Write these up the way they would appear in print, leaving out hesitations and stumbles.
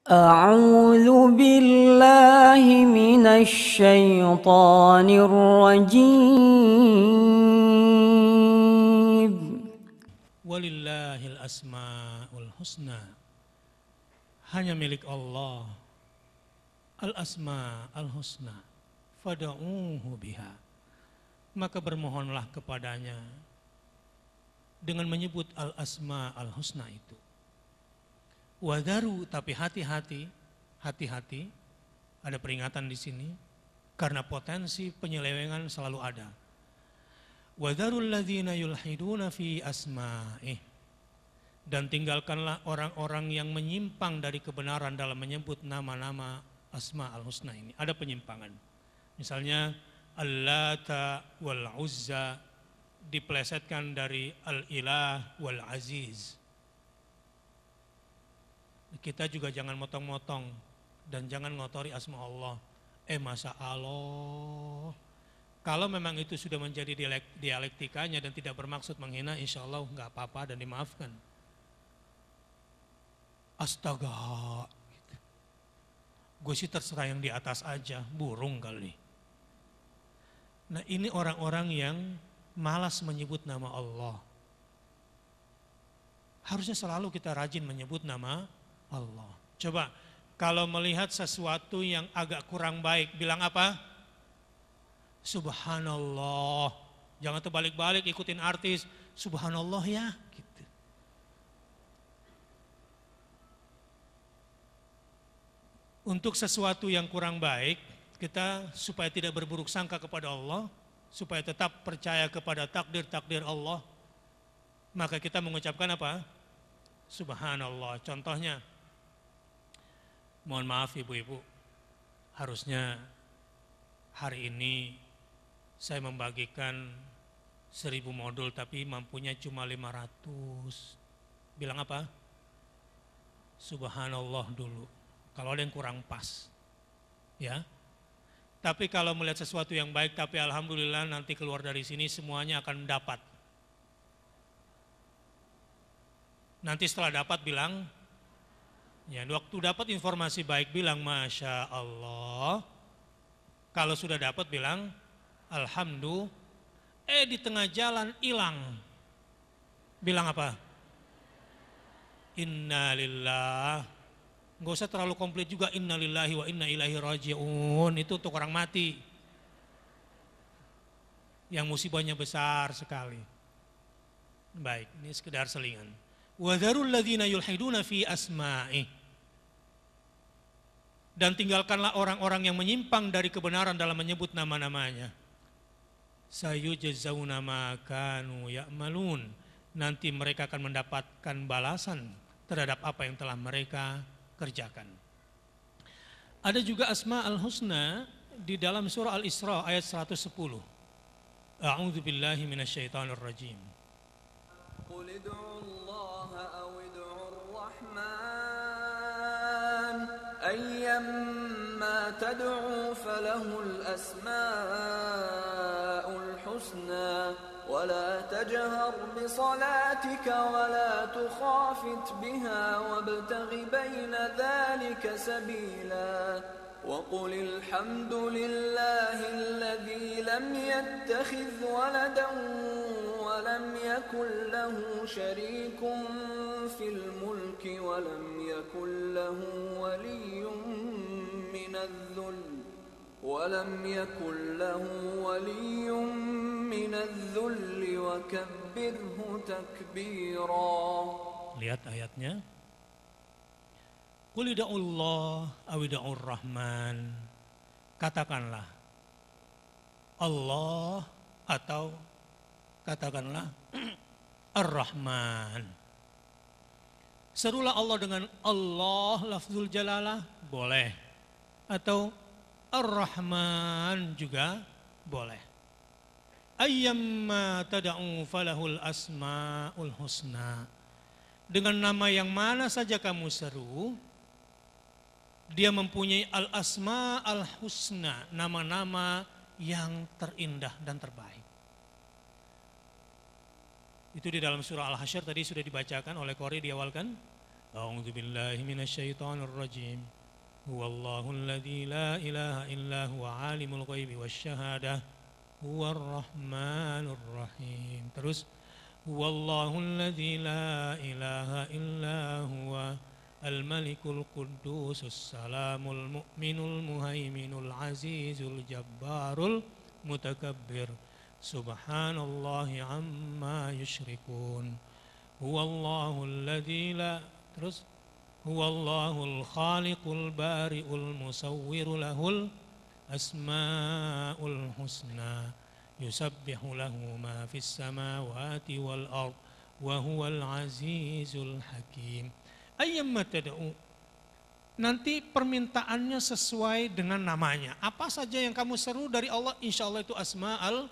أعوذ بالله من الشيطان الرجيم. Walillahil asma'ul husna. Hanya milik Allah al-asma'ul husna. Fada'uhu biha. Maka bermohonlah kepadanya dengan menyebut al-asma'ul husna itu. Wadaru, tapi hati-hati, ada peringatan di sini karena potensi penyelewengan selalu ada. Wadarul ladzina yulhiduna fi asma'ih, dan tinggalkanlah orang-orang yang menyimpang dari kebenaran dalam menyebut nama-nama asma'ul husna ini. Ada penyimpangan. Misalnya Al-Lata wal Uzza dipelesetkan dari Al-Ilah wal Aziz. Kita juga jangan motong-motong dan jangan ngotori asma Allah. Masa Allah. Kalau memang itu sudah menjadi dialektikanya dan tidak bermaksud menghina, insya Allah nggak apa-apa dan dimaafkan. Astaga, gitu. Gue sih terserah yang di atas aja, burung kali. Nah ini orang-orang yang malas menyebut nama Allah. Harusnya selalu kita rajin menyebut nama Allah. Coba kalau melihat sesuatu yang agak kurang baik, bilang apa? Subhanallah. Jangan terbalik-balik ikutin artis. Subhanallah ya. Gitu. Untuk sesuatu yang kurang baik, kita supaya tidak berburuk sangka kepada Allah, supaya tetap percaya kepada takdir-takdir Allah, maka kita mengucapkan apa? Subhanallah. Contohnya, mohon maaf ibu-ibu, harusnya hari ini saya membagikan 1000 modul tapi mampunya cuma 500. Bilang apa? Subhanallah dulu. Kalau ada yang kurang pas. Ya. Tapi kalau melihat sesuatu yang baik tapi alhamdulillah nanti keluar dari sini semuanya akan dapat. Nanti setelah dapat bilang, ya, waktu dapat informasi baik bilang Masya Allah. Kalau sudah dapat bilang Alhamdulillah. Di tengah jalan hilang. Bilang apa? Innalillah. Nggak usah terlalu komplit juga. Innalillahi wa inna ilaihi raji'un. Itu untuk orang mati. Yang musibahnya besar sekali. Baik, ini sekedar selingan. Wadharul ladzina yulhiduna fi asma'ih. Dan tinggalkanlah orang-orang yang menyimpang dari kebenaran dalam menyebut nama-namanya. Sayujzauna ma kanu ya'malun. Nanti mereka akan mendapatkan balasan terhadap apa yang telah mereka kerjakan. Ada juga asma al-husna di dalam surah Al-Isra ayat 110. A'udzu billahi minasyaitonir rajim. Qul ud'u Allah aw ud'u ar-Rahman ayyamma tad'u falahul asma'ul husna wa la tajhar bi salatika wa la tukhafit biha wabtaghi bayna dhalika sabila وقل الحمد لله الذي لم يتخذ ولدا ولم يكن له شريك في الملك ولم يكن له ولي من الذل وكبره تكبيرا. Lihat ayatnya. Qul ud'ullah aw ud'ur rahman. Katakanlah Allah atau katakanlah Ar-Rahman. Serulah Allah dengan Allah lafzul jalalah boleh, atau Ar-Rahman juga boleh. Ayyamma tad'u falahul asmaul husna. Dengan nama yang mana saja kamu seru, dia mempunyai al-asma al-husna, nama-nama yang terindah dan terbaik. Itu di dalam surah Al-Hasyr tadi sudah dibacakan oleh Qori di awal kan. A'udzu billahi minasyaitonir rajim. Huwallahu alladzi la ilaha illa huwa alimul ghaibi wasyahadah huwar rahmanur rahim. Terus huwallahu alladzi la ilaha illa huwa al-malikul quddusus salamul mu'minul muhaiminul azizul jabbarul mutakabbir subhanallahi amma yusyrikun. Huwallahu alladzi la, terus huwallahul khaliqul bari'ul musawwiru lahul asmaul husna yusabbihu lahu ma fis samawati wal ard wa huwal azizul hakim. Ayyamma tad'u, nanti permintaannya sesuai dengan namanya. Apa saja yang kamu seru dari Allah, insya Allah itu asma'ul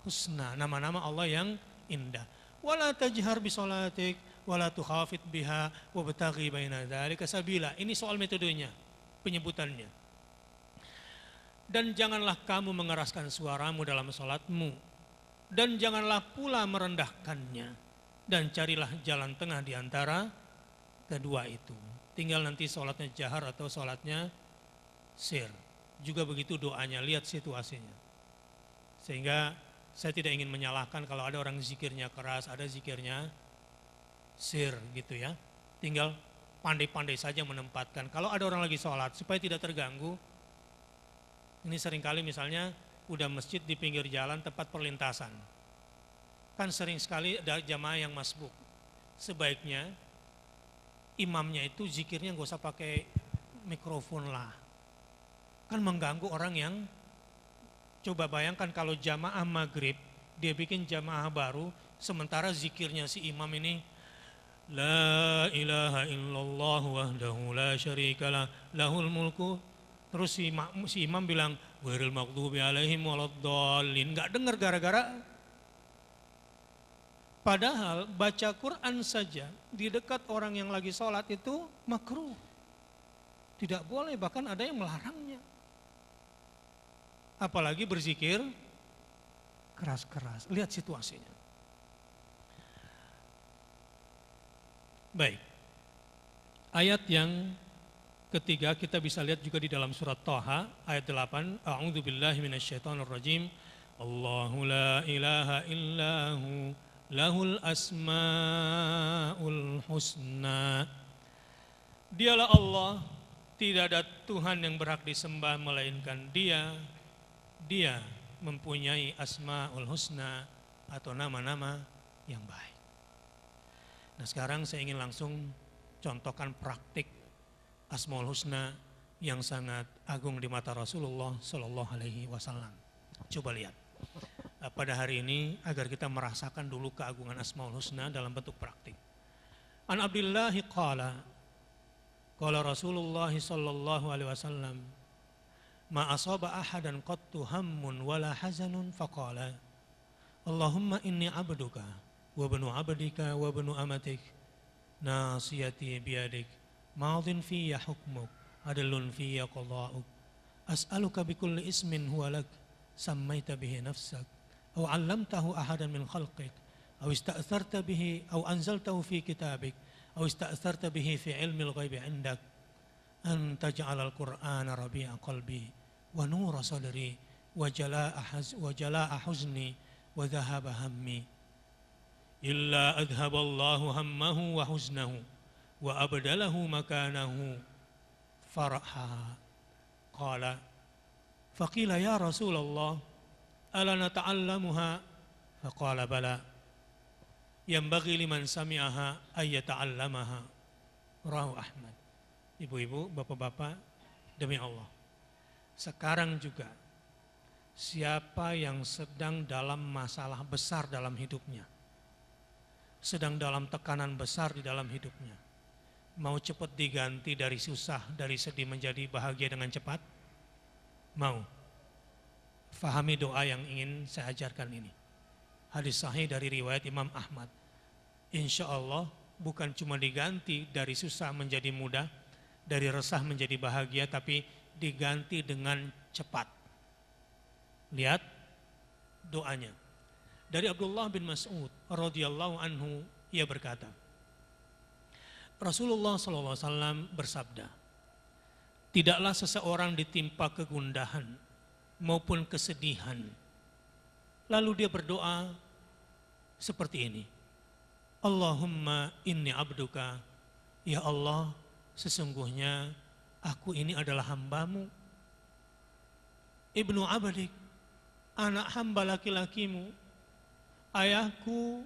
husna, nama-nama Allah yang indah. Wala tajhar bi sholatik wala tukhafit biha wabtaghi baina dzalika sabila. Ini soal metodenya, penyebutannya. Dan janganlah kamu mengeraskan suaramu dalam sholatmu, dan janganlah pula merendahkannya, dan carilah jalan tengah di antara kedua itu. Tinggal nanti sholatnya jahar atau sholatnya sir. Juga begitu doanya, lihat situasinya. Sehingga saya tidak ingin menyalahkan kalau ada orang zikirnya keras, ada zikirnya sir gitu ya. Tinggal pandai-pandai saja menempatkan. Kalau ada orang lagi sholat supaya tidak terganggu. Ini seringkali misalnya udah masjid di pinggir jalan tempat perlintasan. Kan sering sekali ada jamaah yang masbuk. Sebaiknya imamnya itu zikirnya nggak usah pakai mikrofon lah. Kan mengganggu orang yang, coba bayangkan kalau jamaah maghrib, dia bikin jamaah baru, sementara zikirnya si imam ini, La ilaha illallah wahdahu la syarikalah lahul mulku. Terus si imam bilang, Ghairil maghdubi alaihim waladdallin. Nggak dengar gara-gara. Padahal baca Quran saja di dekat orang yang lagi sholat itu makruh. Tidak boleh, bahkan ada yang melarangnya. Apalagi berzikir keras-keras. Lihat situasinya. Baik. Ayat yang ketiga kita bisa lihat juga di dalam surat Thaha ayat 8. A'udzu billahi minasyaitonir rajim. Allahu la ilaha illahu lahul asmaul husna. Dialah Allah, tidak ada Tuhan yang berhak disembah melainkan Dia. Dia mempunyai asmaul husna atau nama-nama yang baik. Nah, sekarang saya ingin langsung contohkan praktik asmaul husna yang sangat agung di mata Rasulullah Shallallahu Alaihi Wasallam. Coba lihat. Pada hari ini agar kita merasakan dulu keagungan asmaul husna dalam bentuk praktik. An Abdillahi qala Rasulullah sallallahu alaihi wasallam, ma asaba ahadan qattu hammun wala hazanun faqala Allahumma inni abduka wa ibnu abdika wa ibnu amatik nasiyati biyadik madin fiyya hukmuk adlun fiyya qada'uk as'aluka bikulli ismin huwa lak sammaita bihi nafsak aw 'allamtahu ahadan min khalqik aw ista'tharta bihi aw anzaltahu fi kitabik aw ista'tharta bihi fi 'ilmil ghaibi 'indak an taj'alal qur'ana rabi'a qalbi wa nura sadri wa jalaa'a huzni wa dhahaba hammi illa adhaballahu hammahu wa huznahu wa abdalahu makanahu farha. Qala faqila ya Rasulullah ala nata'allamuha faqala bala yanbaghi liman sami'aha ay yata'allamaha. Rawahu Ahmad. Ibu-ibu, bapak-bapak, demi Allah, sekarang juga siapa yang sedang dalam masalah besar dalam hidupnya, sedang dalam tekanan besar di dalam hidupnya, mau cepat diganti dari susah, dari sedih menjadi bahagia dengan cepat? Mau? Fahami doa yang ingin saya ajarkan ini. Hadis sahih dari riwayat Imam Ahmad. Insya Allah bukan cuma diganti dari susah menjadi mudah, dari resah menjadi bahagia, tapi diganti dengan cepat. Lihat doanya. Dari Abdullah bin Mas'ud radhiyallahu anhu, ia berkata, Rasulullah SAW bersabda, tidaklah seseorang ditimpa kegundahan maupun kesedihan, lalu dia berdoa seperti ini, Allahumma inni abduka, ya Allah, sesungguhnya aku ini adalah hambamu, ibnu abadik, anak hamba laki-lakimu, ayahku,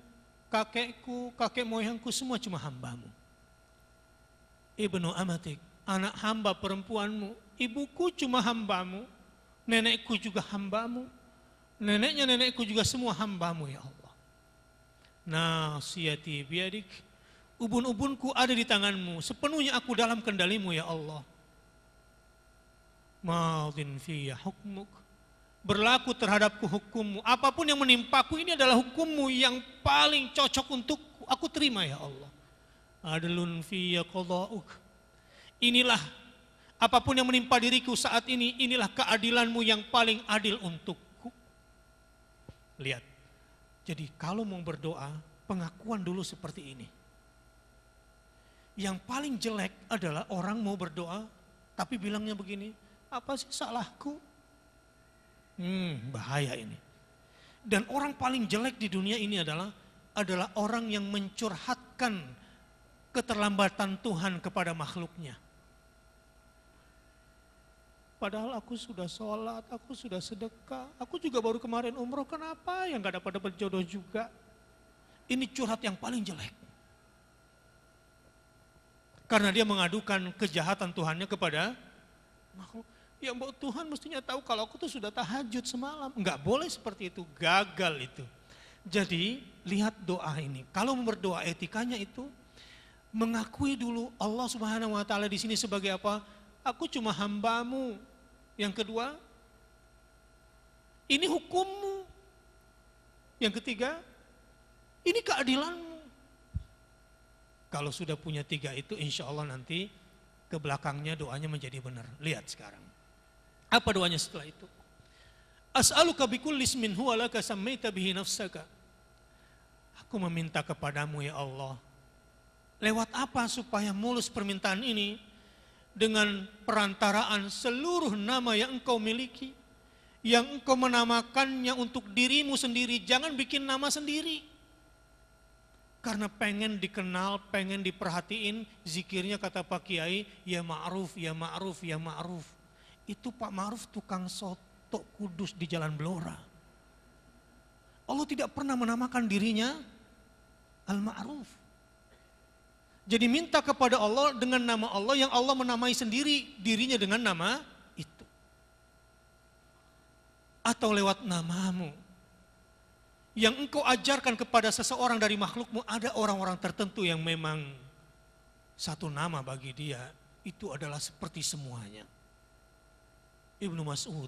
kakekku, kakek moyangku semua cuma hambamu. Ibnu amatik, anak hamba perempuanmu, ibuku cuma hambamu, nenekku juga hambamu, neneknya nenekku juga semua hambamu ya Allah. Nasiyati biadik, ubun-ubunku ada di tanganmu, sepenuhnya aku dalam kendalimu ya Allah. Madin fiyya hukmuk, berlaku terhadapku hukummu, apapun yang menimpaku ini adalah hukummu yang paling cocok untukku, aku terima ya Allah. Adlun fiyya qada'uk, inilah apapun yang menimpa diriku saat ini, inilah keadilanmu yang paling adil untukku. Lihat, jadi kalau mau berdoa, pengakuan dulu seperti ini. Yang paling jelek adalah orang mau berdoa, tapi bilangnya begini, apa sih salahku? Bahaya ini. Dan orang paling jelek di dunia ini adalah orang yang mencurhatkan keterlambatan Tuhan kepada makhluknya. Padahal aku sudah sholat, aku sudah sedekah, aku juga baru kemarin umroh, kenapa yang gak dapat jodoh juga? Ini curhat yang paling jelek. Karena dia mengadukan kejahatan Tuhannya kepada makhluk. Ya mbak, Tuhan mestinya tahu kalau aku tuh sudah tahajud semalam. Enggak boleh seperti itu, gagal itu. Jadi lihat doa ini. Kalau berdoa etikanya itu mengakui dulu Allah Subhanahu wa taala di sini sebagai apa? Aku cuma hambamu. Yang kedua, ini hukummu. Yang ketiga, ini keadilanmu. Kalau sudah punya tiga itu, insya Allah nanti ke belakangnya doanya menjadi benar. Lihat sekarang. Apa doanya setelah itu? As'aluka bikulli ismin huwa laka sammaita bihi nafsaka. Aku meminta kepadamu ya Allah. Lewat apa supaya mulus permintaan ini? Dengan perantaraan seluruh nama yang engkau miliki. Yang engkau menamakannya untuk dirimu sendiri. Jangan bikin nama sendiri. Karena pengen dikenal, pengen diperhatiin. Zikirnya kata Pak Kiai, ya ma'ruf, ya ma'ruf, ya ma'ruf. Itu Pak Ma'ruf tukang soto kudus di Jalan Blora. Allah tidak pernah menamakan dirinya Al-Ma'ruf. Jadi minta kepada Allah dengan nama Allah yang Allah menamai sendiri dirinya dengan nama itu. Atau lewat namamu. Yang engkau ajarkan kepada seseorang dari makhlukmu, ada orang-orang tertentu yang memang satu nama bagi dia, itu adalah seperti semuanya. Ibnu Mas'ud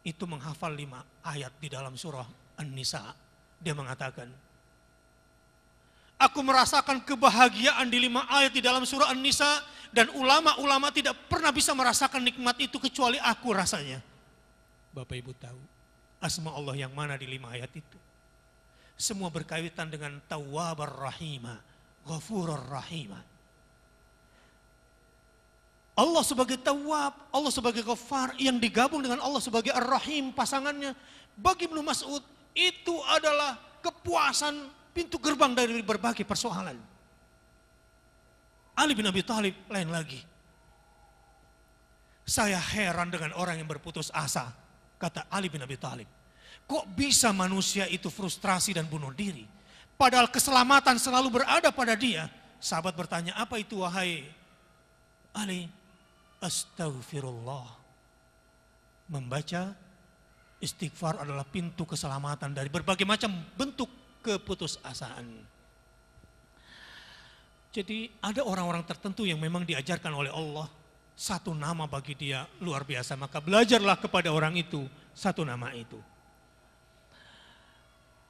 itu menghafal 5 ayat di dalam surah An-Nisa. Dia mengatakan, aku merasakan kebahagiaan di 5 ayat di dalam surah An-Nisa dan ulama-ulama tidak pernah bisa merasakan nikmat itu kecuali aku rasanya. Bapak Ibu tahu asma Allah yang mana di 5 ayat itu? Semua berkaitan dengan Tawwabar Rahimah, Ghafurur Rahimah. Allah sebagai Tawwab, Allah sebagai Ghafar yang digabung dengan Allah sebagai Ar-Rahim pasangannya. Bagi Ibnu Mas'ud itu adalah kepuasan pintu gerbang dari berbagai persoalan. Ali bin Abi Thalib lain lagi. Saya heran dengan orang yang berputus asa, kata Ali bin Abi Thalib. Kok bisa manusia itu frustrasi dan bunuh diri? Padahal keselamatan selalu berada pada dia. Sahabat bertanya, apa itu wahai Ali? Astaghfirullah. Membaca istighfar adalah pintu keselamatan dari berbagai macam bentuk keputusasaan. Jadi ada orang-orang tertentu yang memang diajarkan oleh Allah satu nama bagi dia luar biasa, maka belajarlah kepada orang itu satu nama itu.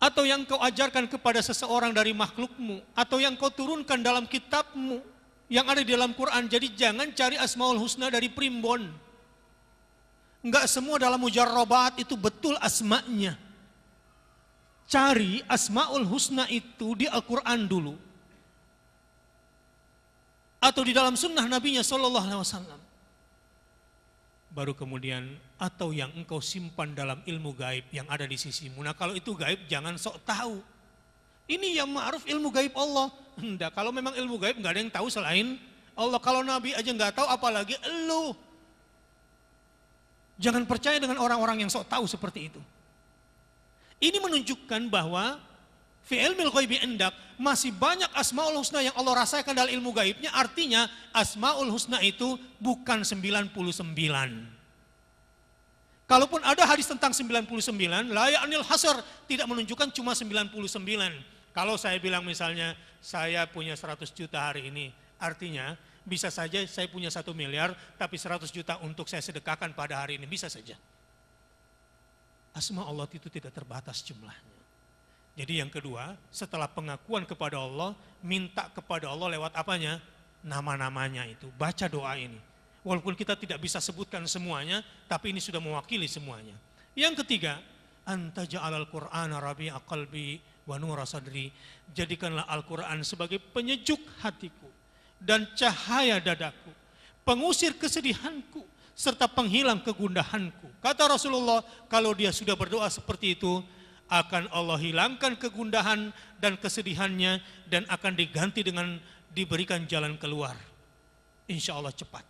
Atau yang kau ajarkan kepada seseorang dari makhlukmu, atau yang kau turunkan dalam kitabmu yang ada di dalam Quran. Jadi jangan cari Asmaul Husna dari primbon. Enggak semua dalam mujarrabat itu betul asma'nya. Cari Asmaul Husna itu di Al-Quran dulu. atau di dalam sunnah Nabinya Sallallahu Alaihi Wasallam. Baru kemudian atau yang engkau simpan dalam ilmu gaib yang ada di sisimu. Nah kalau itu gaib jangan sok tahu. Ini yang ma'ruf ilmu gaib Allah. Enggak, kalau memang ilmu gaib nggak ada yang tahu selain Allah. Kalau Nabi aja nggak tahu apalagi elu. Jangan percaya dengan orang-orang yang sok tahu seperti itu. Ini menunjukkan bahwa fi ilmil ghaibi indak masih banyak asmaul husna yang Allah rasakan dalam ilmu gaibnya. Artinya asmaul husna itu bukan 99. Kalaupun ada hadis tentang 99, la ya'nil hasr, tidak menunjukkan cuma 99. Kalau saya bilang misalnya saya punya 100 juta hari ini, artinya bisa saja saya punya 1 miliar tapi 100 juta untuk saya sedekahkan pada hari ini, bisa saja. Asma Allah itu tidak terbatas jumlahnya. Jadi yang kedua, setelah pengakuan kepada Allah, minta kepada Allah lewat apanya? Nama-namanya itu. Baca doa ini. Walaupun kita tidak bisa sebutkan semuanya, tapi ini sudah mewakili semuanya. Yang ketiga, anta ja'alal Qur'ana rabi'a qalbi wa nura sadri. Jadikanlah Al-Quran sebagai penyejuk hatiku dan cahaya dadaku, pengusir kesedihanku, serta penghilang kegundahanku. Kata Rasulullah, kalau dia sudah berdoa seperti itu, akan Allah hilangkan kegundahan dan kesedihannya dan akan diganti dengan diberikan jalan keluar. Insya Allah cepat.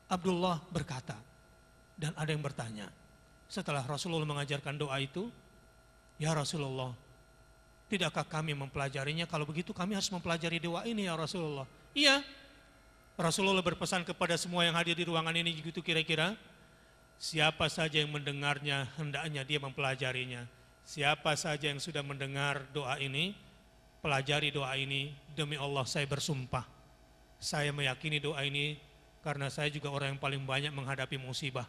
Abdullah berkata, dan ada yang bertanya, setelah Rasulullah mengajarkan doa itu, ya Rasulullah, tidakkah kami mempelajarinya? Kalau begitu kami harus mempelajari doa ini ya Rasulullah. Iya. Rasulullah berpesan kepada semua yang hadir di ruangan ini gitu kira-kira, siapa saja yang mendengarnya hendaknya dia mempelajarinya. Siapa saja yang sudah mendengar doa ini, pelajari doa ini, demi Allah saya bersumpah. Saya meyakini doa ini karena saya juga orang yang paling banyak menghadapi musibah.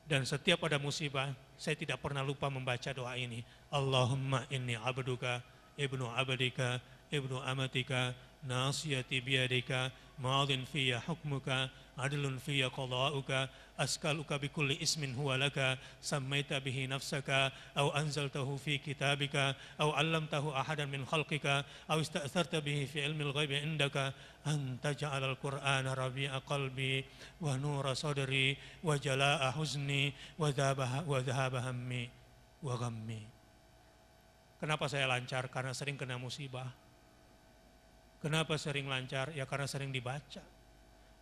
Dan setiap ada musibah, saya tidak pernah lupa membaca doa ini. Allahumma inni abduka, ibnu abdika, ibnu amatika, nasiyati biyadika, madin fiyya hukmuka, adlun fiyya qada'uka, as'aluka bikulli ismin huwa laka, sammaita bihi nafsaka, aw anzaltahu fi kitabika, aw 'allamtahu ahadan min khalqika, aw ista'tharta bihi fi ilmil ghaibi indaka, an taj'alal Qur'ana rabi'a qalbi wa nura sadri wa jalaa'a huzni wa dhahaba hammi wa ghammi. Kenapa saya lancar? Karena sering kena musibah. Kenapa sering lancar? Ya karena sering dibaca.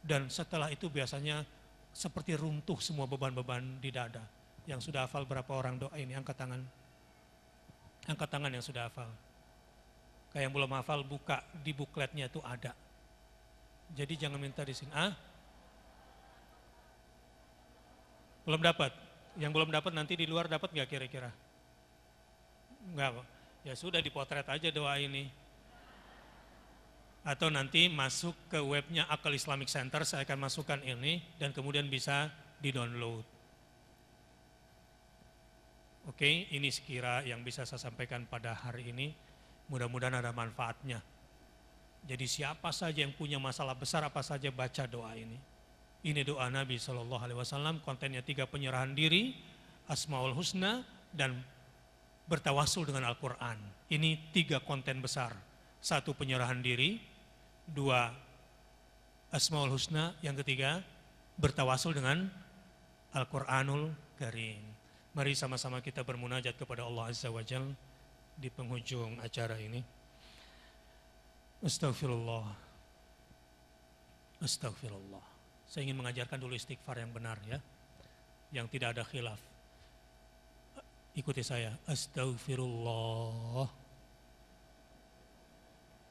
Dan setelah itu biasanya seperti runtuh semua beban-beban di dada. Yang sudah hafal berapa orang doa ini? Angkat tangan. Angkat tangan yang sudah hafal. Kayak yang belum hafal, buka di bukletnya itu ada. Jadi jangan minta di sini. Belum dapat? Yang belum dapat nanti di luar dapat nggak kira-kira? Enggak kok. Ya sudah dipotret aja doa ini. Atau nanti masuk ke webnya Akal Islamic Center, saya akan masukkan ini dan kemudian bisa di-download. Oke, ini sekira yang bisa saya sampaikan pada hari ini. Mudah-mudahan ada manfaatnya. Jadi siapa saja yang punya masalah besar apa saja baca doa ini. Ini doa Nabi SAW, kontennya 3 penyerahan diri, Asmaul Husna, dan bertawasul dengan Al-Quran. Ini 3 konten besar. 1 penyerahan diri, 2 Asmaul Husna, yang ketiga bertawasul dengan Al-Quranul Karim. Mari sama-sama kita bermunajat kepada Allah Azza wa Jalla di penghujung acara ini. Astaghfirullah. Astaghfirullah. Saya ingin mengajarkan dulu istighfar yang benar ya, yang tidak ada khilaf. Ikuti saya. Astaghfirullah.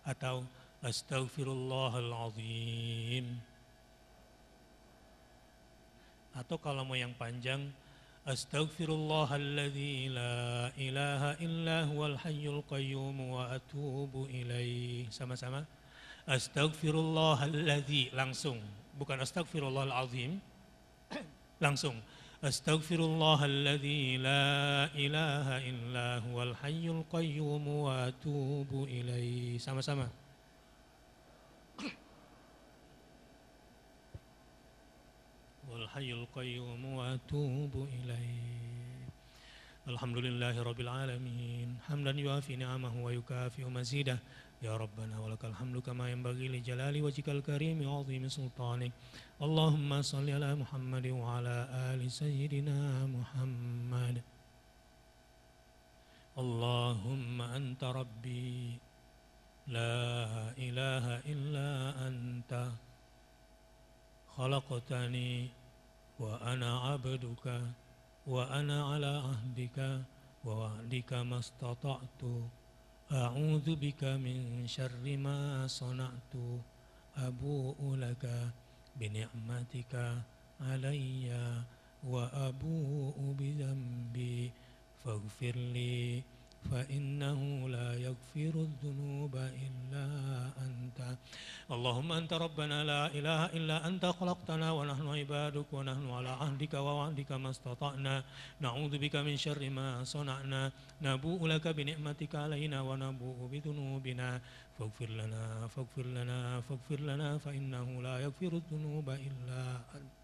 Atau Astaghfirullahaladzim. Atau kalau mau yang panjang, Astaghfirullahalladzi la ilaha illa huwal hayyul qayyum wa atubu ilaih. Sama-sama. Astaghfirullahalladzi, langsung, bukan Astaghfirullahalazim. Langsung. Astaghfirullahalladzi la ilaha illa huwal hayyul qayyum wa atubu ilaih. Sama-sama. Wal hayyul qayyum wa atubu ilaih. Alhamdulillahi rabbil alamin. Hamdan yuafi ni'amahu wa yukafi'u mazidah. يا ربنا ولك الحمد كما ينبغي لجلال وجهك الكريم وعظيم سلطانك. اللهم صل على محمد وعلى آل سيدنا محمد. اللهم أنت ربي لا إله إلا أنت خلقتني وأنا عبدك وأنا على عهدك ووعدك ما استطعت أعوذ بك من شر ما صنعت أبوء لك بنعمتك علي وأبوء بذنبي فاغفر لي فإنه لا يغفر الذنوب إلا أنت. اللهم أنت ربنا لا إله إلا أنت خلقتنا ونحن عبادك ونحن على عهدك ووعدك ما استطعنا نعوذ بك من شر ما صنعنا نبوء لك بنعمتك علينا ونبوء بذنوبنا فاغفر لنا فاغفر لنا فاغفر لنا فإنه لا يغفر الذنوب إلا أنت.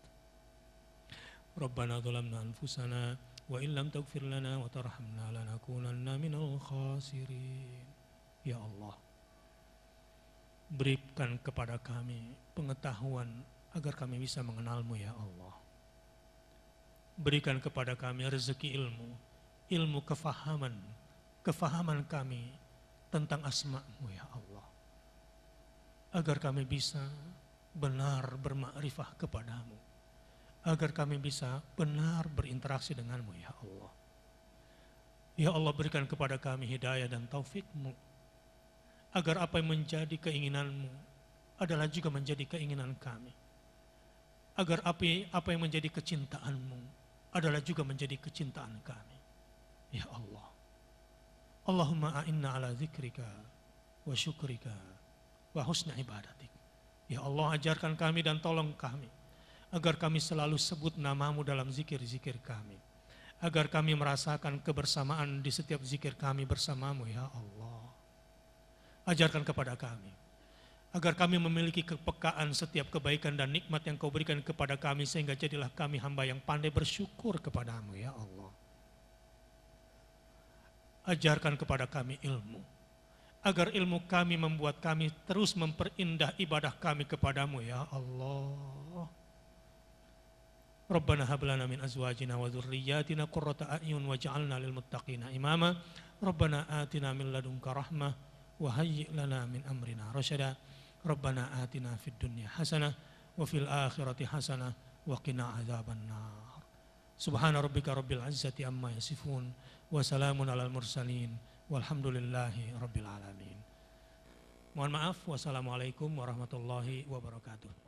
ربنا ظلمنا أنفسنا وإن لم تغفir lana wa tarhamna lanakunanna minal khasirin. Ya Allah, berikan kepada kami pengetahuan agar kami bisa mengenalmu ya Allah. Berikan kepada kami rezeki ilmu kefahaman kami tentang asma-Mu ya Allah. Agar kami bisa benar bermakrifah kepadamu. Agar kami bisa benar berinteraksi denganmu ya Allah. Ya Allah, berikan kepada kami hidayah dan taufik-Mu. Agar apa yang menjadi keinginan-Mu adalah juga menjadi keinginan kami. Agar apa yang menjadi kecintaan-Mu adalah juga menjadi kecintaan kami. Ya Allah. Allahumma a'inna ala zikrika wa syukrika wa husna ibadatik. Ya Allah, ajarkan kami dan tolong kami agar kami selalu sebut nama-Mu dalam zikir-zikir kami. Agar kami merasakan kebersamaan di setiap zikir kami bersama-Mu ya Allah. Ajarkan kepada kami, agar kami memiliki kepekaan setiap kebaikan dan nikmat yang Kau berikan kepada kami, sehingga jadilah kami hamba yang pandai bersyukur kepada-Mu ya Allah. Ajarkan kepada kami ilmu, agar ilmu kami membuat kami terus memperindah ibadah kami kepada-Mu ya Allah. Rabbana hab lana min azwajina wa dzurriyyatina qurrata a'yun waj'alna lil muttaqina imama. Rabbana atina min ladunka rahmah wa hayyi' lana min amrina rasyada. Rabbana atina fid dunya hasanah wa fil akhirati hasanah wa qina adzabannar. Subhana rabbika rabbil izzati amma yasifun wa salamun alal mursalin walhamdulillahi rabbil alamin. Mohon maaf, wassalamualaikum warahmatullahi wabarakatuh.